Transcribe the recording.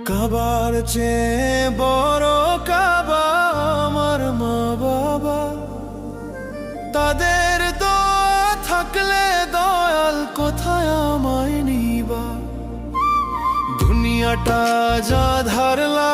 কাবার চেয়ে বড় কাবা আমার মা বাবা, তাদের দোয়া থাকলে দয়াল কোথায় আমায় নিবা। দুনিয়াটা যা ধারলা